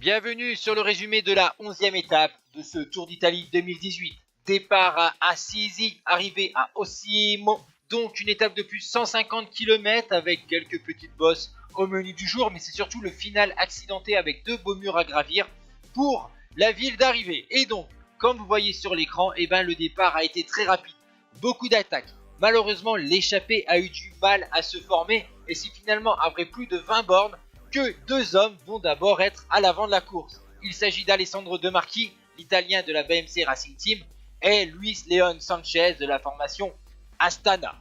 Bienvenue sur le résumé de la 11e étape de ce Tour d'Italie 2018. Départ à Assisi, arrivée à Osimo. Donc une étape de plus de 150 km avec quelques petites bosses au menu du jour. Mais c'est surtout le final accidenté avec deux beaux murs à gravir pour la ville d'arrivée. Et donc, comme vous voyez sur l'écran, le départ a été très rapide. Beaucoup d'attaques. Malheureusement, l'échappée a eu du mal à se former. Et c'est finalement après plus de 20 bornes que deux hommes vont d'abord être à l'avant de la course. Il s'agit d'Alessandro De Marchi, l'italien de la BMC Racing Team, et Luis Leon Sanchez de la formation Astana.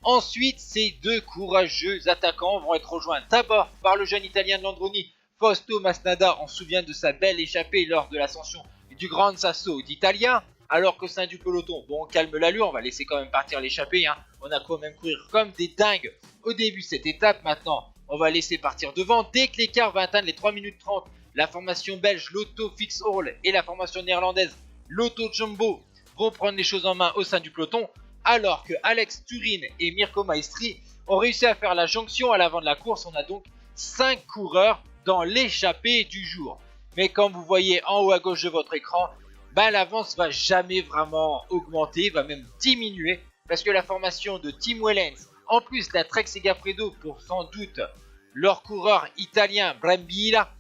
Ensuite, ces deux courageux attaquants vont être rejoints d'abord par le jeune italien de Landroni, Fausto Masnada. On se souvient de sa belle échappée lors de l'ascension du Grand Sasso d'Italia. Alors qu'au sein du peloton, bon, on calme l'allure, on va laisser quand même partir l'échappée. On a quand même courir comme des dingues au début de cette étape. Maintenant, on va laisser partir devant. Dès que l'écart va atteindre les 3 minutes 30, la formation belge Lotto Fix All et la formation néerlandaise Lotto Jumbo vont prendre les choses en main au sein du peloton, alors que Alex Turin et Mirko Maestri ont réussi à faire la jonction à l'avant de la course. On a donc 5 coureurs dans l'échappée du jour. Mais comme vous voyez en haut à gauche de votre écran, l'avance va jamais vraiment augmenter, va même diminuer, parce que la formation de Tim Wellens, en plus la Trek Segafredo pour sans doute leur coureur italien Brambilla,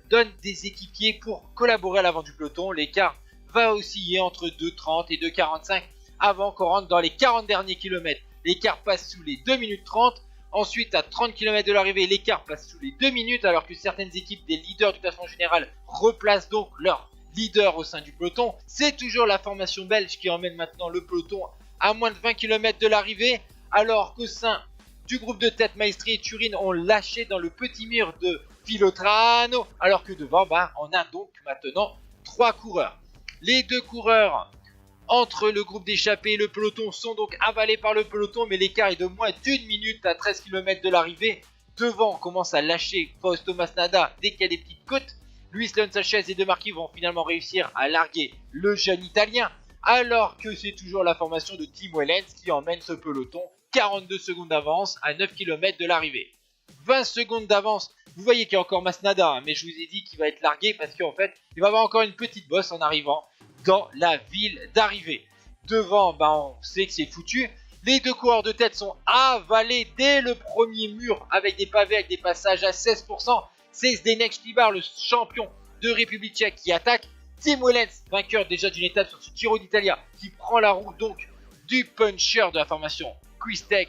donne des équipiers pour collaborer à l'avant du peloton. L'écart va osciller entre 2,30 et 2,45 avant qu'on rentre dans les 40 derniers kilomètres. L'écart passe sous les 2 minutes 30. Ensuite, à 30 km de l'arrivée, l'écart passe sous les 2 minutes, alors que certaines équipes des leaders du classement général replacent donc leur leader au sein du peloton. C'est toujours la formation belge qui emmène maintenant le peloton à moins de 20 km de l'arrivée, alors qu'au sein du groupe de tête, Maestri et Turin ont lâché dans le petit mur de Filotrano, alors que devant, on a donc maintenant 3 coureurs. Les 2 coureurs entre le groupe d'échappée et le peloton sont donc avalés par le peloton, mais l'écart est de moins d'1 minute à 13 km de l'arrivée. Devant, on commence à lâcher Fausto Masnada dès qu'il y a des petites côtes. Luis Leon Sanchez et De Marchi vont finalement réussir à larguer le jeune italien, alors que c'est toujours la formation de Tim Wellens qui emmène ce peloton. 42 secondes d'avance à 9 km de l'arrivée. 20 secondes d'avance, vous voyez qu'il y a encore Masnada, mais je vous ai dit qu'il va être largué parce qu'en fait, il va avoir encore une petite bosse en arrivant dans la ville d'arrivée. Devant, on sait que c'est foutu. Les 2 coureurs de tête sont avalés dès le premier mur avec des pavés, avec des passages à 16%. C'est Zdeněk Štibar, le champion de République tchèque, qui attaque. Tim Wellens, vainqueur déjà d'une étape sur ce Giro d'Italia, qui prend la roue donc du puncher de la formation Kwistek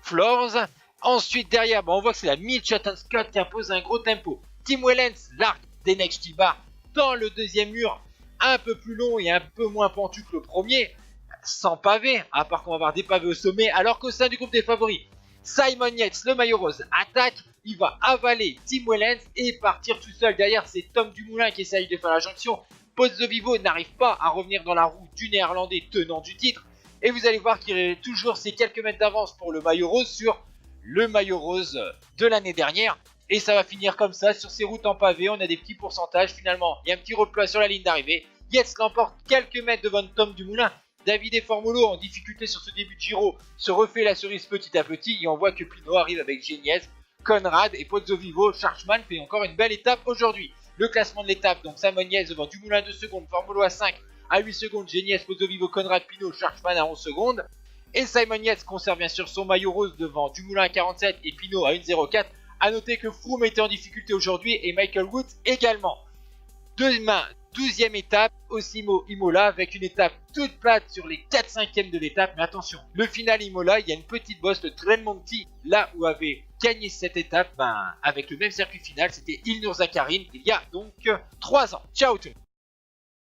Floors. Ensuite derrière, on voit que c'est la Mitchelton Scott qui impose un gros tempo. Tim Wellens largue Zdeněk Štibar dans le deuxième mur, un peu plus long et un peu moins pentu que le premier, sans pavé, à part qu'on va avoir des pavés au sommet, alors qu'au sein du groupe des favoris, Simon Yates, le maillot rose, attaque. Il va avaler Tim Wellens et partir tout seul. Derrière, c'est Tom Dumoulin qui essaye de faire la jonction. Pozzovivo n'arrive pas à revenir dans la roue du néerlandais tenant du titre. Et vous allez voir qu'il y a toujours ces quelques mètres d'avance pour le maillot rose sur le maillot rose de l'année dernière. Et ça va finir comme ça sur ces routes en pavé. On a des petits pourcentages finalement. Il y a un petit replat sur la ligne d'arrivée. Yates l'emporte quelques mètres devant Tom Dumoulin. Davide Formolo en difficulté sur ce début de Giro se refait la cerise petit à petit. Et on voit que Pinot arrive avec Geniez, Conrad et Pozzovivo. Schachmann fait encore une belle étape aujourd'hui. Le classement de l'étape, donc Simon Yates devant Dumoulin 2 secondes, Formolo à 5, à 8 secondes, Geniez, Pozzovivo, Conrad, Pinot, Schachmann à 11 secondes. Et Simon Yates conserve bien sûr son maillot rose devant Dumoulin à 47 et Pinot à 1,04. A noter que Froome était en difficulté aujourd'hui et Michael Woods également. Demain, 12e étape, Osimo Imola, avec une étape toute plate sur les 4/5e de l'étape. Mais attention, le final Imola, il y a une petite bosse, le Trentmonti, là où avait gagné cette étape, avec le même circuit final, c'était Ilnur Zakarin, il y a donc 3 ans. Ciao tout le monde.